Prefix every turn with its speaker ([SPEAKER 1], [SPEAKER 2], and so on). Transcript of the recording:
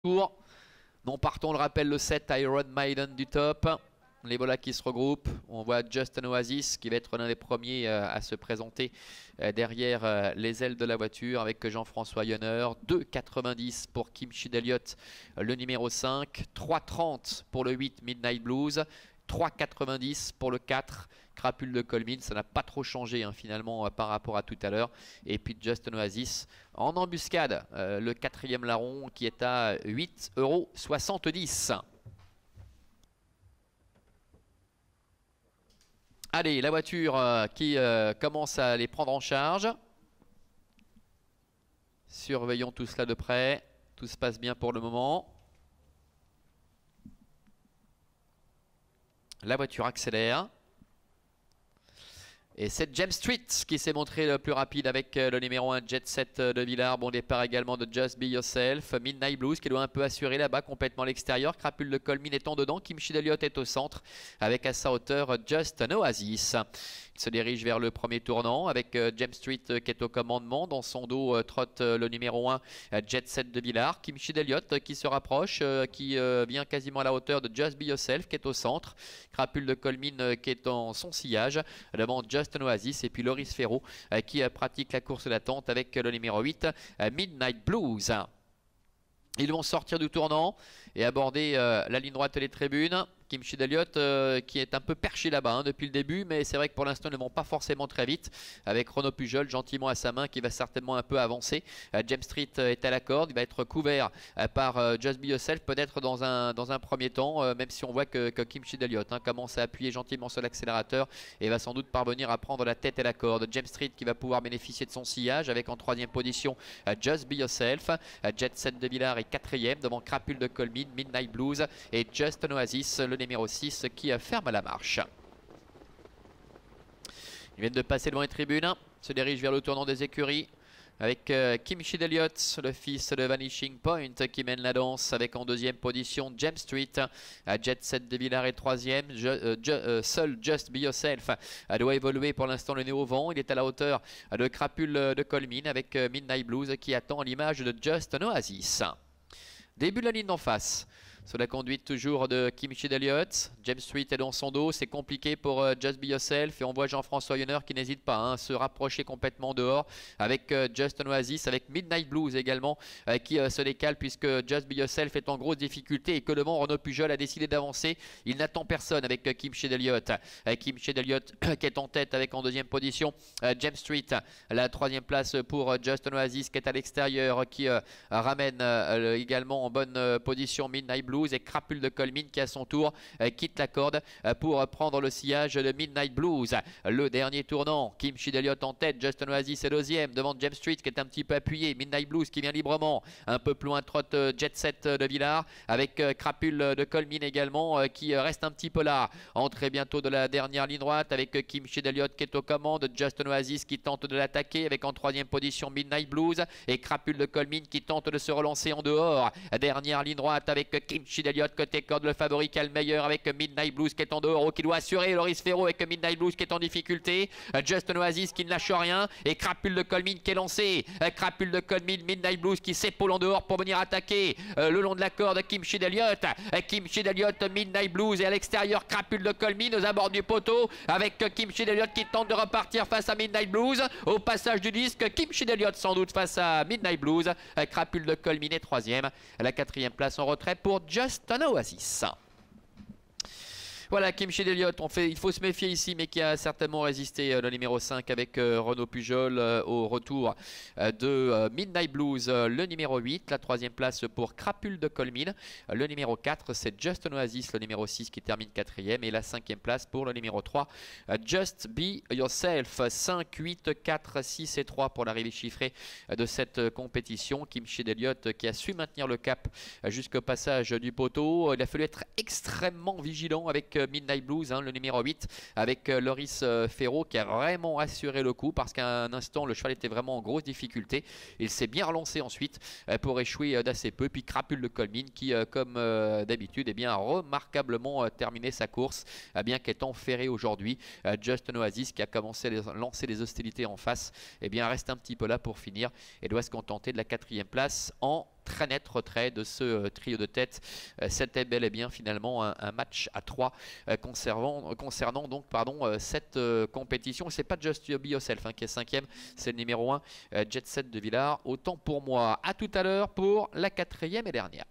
[SPEAKER 1] tour. Non partons, on le rappelle, le 7 Iron Maiden du top. Les voilà qui se regroupent. On voit Justin Oasis qui va être l'un des premiers à se présenter derrière les ailes de la voiture avec Jean-François Yonner. 2,90 pour Kim Chideliot, le numéro 5. 3,30 pour le 8 Midnight Blues. 3,90 pour le 4 Crapule de Colmine. Ça n'a pas trop changé finalement par rapport à tout à l'heure. Et puis Justin Oasis en embuscade, le 4e larron qui est à 8,70 €. Allez, la voiture qui commence à les prendre en charge. Surveillons tout cela de près. Tout se passe bien pour le moment. La voiture accélère. Et c'est James Street qui s'est montré le plus rapide avec le numéro 1 Jet Set de Villars. Bon départ également de Just Be Yourself. Midnight Blues qui doit un peu assurer là-bas complètement à l'extérieur. Crapule de Colmine étant dedans. Kim Chideliot est au centre avec à sa hauteur Just an Oasis. Il se dirige vers le premier tournant avec James Street qui est au commandement. Dans son dos trotte le numéro 1 Jet Set de Villars. Kim Chideliot qui se rapproche, qui vient quasiment à la hauteur de Just Be Yourself qui est au centre. Crapule de Colmine qui est dans son sillage. Devant Just an Oasis et puis Loris Ferro qui pratique la course d'attente avec le numéro 8 Midnight Blues. Ils vont sortir du tournant et aborder la ligne droite des tribunes. Kim Chideliot qui est un peu perché là-bas depuis le début, mais c'est vrai que pour l'instant ils ne vont pas forcément très vite avec Renaud Pujol gentiment à sa main qui va certainement un peu avancer. James Street est à la corde, il va être couvert par Just Be Yourself peut-être dans un premier temps, même si on voit que Kim Chideliot commence à appuyer gentiment sur l'accélérateur et va sans doute parvenir à prendre la tête et la corde. James Street qui va pouvoir bénéficier de son sillage avec en 3e position Just Be Yourself. Jet Set de Villars est 4e devant Crapule de Colmine, Midnight Blues et Just an Oasis, le numéro 6 qui ferme la marche. Ils viennent de passer devant les tribunes, se dirigent vers le tournant des écuries avec Kim Chideliot, le fils de Vanishing Point qui mène la danse avec en 2e position James Street. Jet Set de Villars est 3e. Seul Just Be Yourself doit évoluer pour l'instant le nez au vent. Il est à la hauteur de Crapule de Colmine avec Midnight Blues qui attend l'image de Just an Oasis. Début de la ligne d'en face. Sous la conduite toujours de Kim Chideliot. James Street est dans son dos, c'est compliqué pour Just Be Yourself. Et on voit Jean-François Yonner qui n'hésite pas à se rapprocher complètement dehors avec Just an Oasis, avec Midnight Blues également qui se décale puisque Just Be Yourself est en grosse difficulté et que devant Renaud Pujol a décidé d'avancer. Il n'attend personne avec Kim Chideliot. Kim Chideliot qui est en tête avec en 2e position James Street. La 3e place pour Just an Oasis qui est à l'extérieur, qui ramène également en bonne position Midnight Blues et Crapule de Colmine qui à son tour quitte la corde pour prendre le sillage de Midnight Blues. Le dernier tournant, Kim Chideliot en tête, Just an Oasis est 2e devant James Street qui est un petit peu appuyé, Midnight Blues qui vient librement, un peu plus loin trotte Jet Set de Villars avec Crapule de Colmine également qui reste un petit peu là. Entrée bientôt de la dernière ligne droite avec Kim Chideliot qui est aux commandes, Just an Oasis qui tente de l'attaquer avec en 3e position Midnight Blues et Crapule de Colmine qui tente de se relancer en dehors. Dernière ligne droite avec Kim Chideliot côté corde, le favori qui a le meilleur avec Midnight Blues qui est en dehors, qui doit assurer Loris Ferro avec Midnight Blues qui est en difficulté. Just an Oasis qui ne lâche rien et Crapule de Colmine qui est lancé. Crapule de Colmine, Midnight Blues qui s'épaule en dehors pour venir attaquer le long de la corde Kim Chideliot. Kim Chideliot, Midnight Blues et à l'extérieur Crapule de Colmine aux abords du poteau avec Kim Chideliot qui tente de repartir face à Midnight Blues. Au passage du disque, Kim Chideliot sans doute face à Midnight Blues. Crapule de Colmine est 3e. La 4e place en retrait pour Just an Oasis. Voilà, Kim Chideliot, il faut se méfier ici, mais qui a certainement résisté le numéro 5 avec Renaud Pujol au retour de Midnight Blues, le numéro 8. La 3e place pour Crapule de Colmine. Le numéro 4, c'est Just an Oasis, le numéro 6 qui termine 4e. Et la 5e place pour le numéro 3, Just Be Yourself. 5, 8, 4, 6 et 3 pour l'arrivée chiffrée de cette compétition. Kim Chideliot qui a su maintenir le cap jusqu'au passage du poteau. Il a fallu être extrêmement vigilant avec Midnight Blues, le numéro 8, avec Loris Ferro qui a vraiment assuré le coup parce qu'à un instant le cheval était vraiment en grosse difficulté. Il s'est bien relancé ensuite pour échouer d'assez peu. Puis Crapule de Colmine qui comme d'habitude a remarquablement terminé sa course, bien qu'étant ferré aujourd'hui. Just an Oasis qui a commencé à lancer les hostilités en face reste un petit peu là pour finir et doit se contenter de la 4e place en très net retrait de ce trio de tête. C'était bel et bien finalement un match à 3 concernant donc cette compétition. C'est pas Just Be Yourself qui est 5e, c'est le numéro 1 Jet Set de Villars. Autant pour moi. À tout à l'heure pour la 4e et dernière.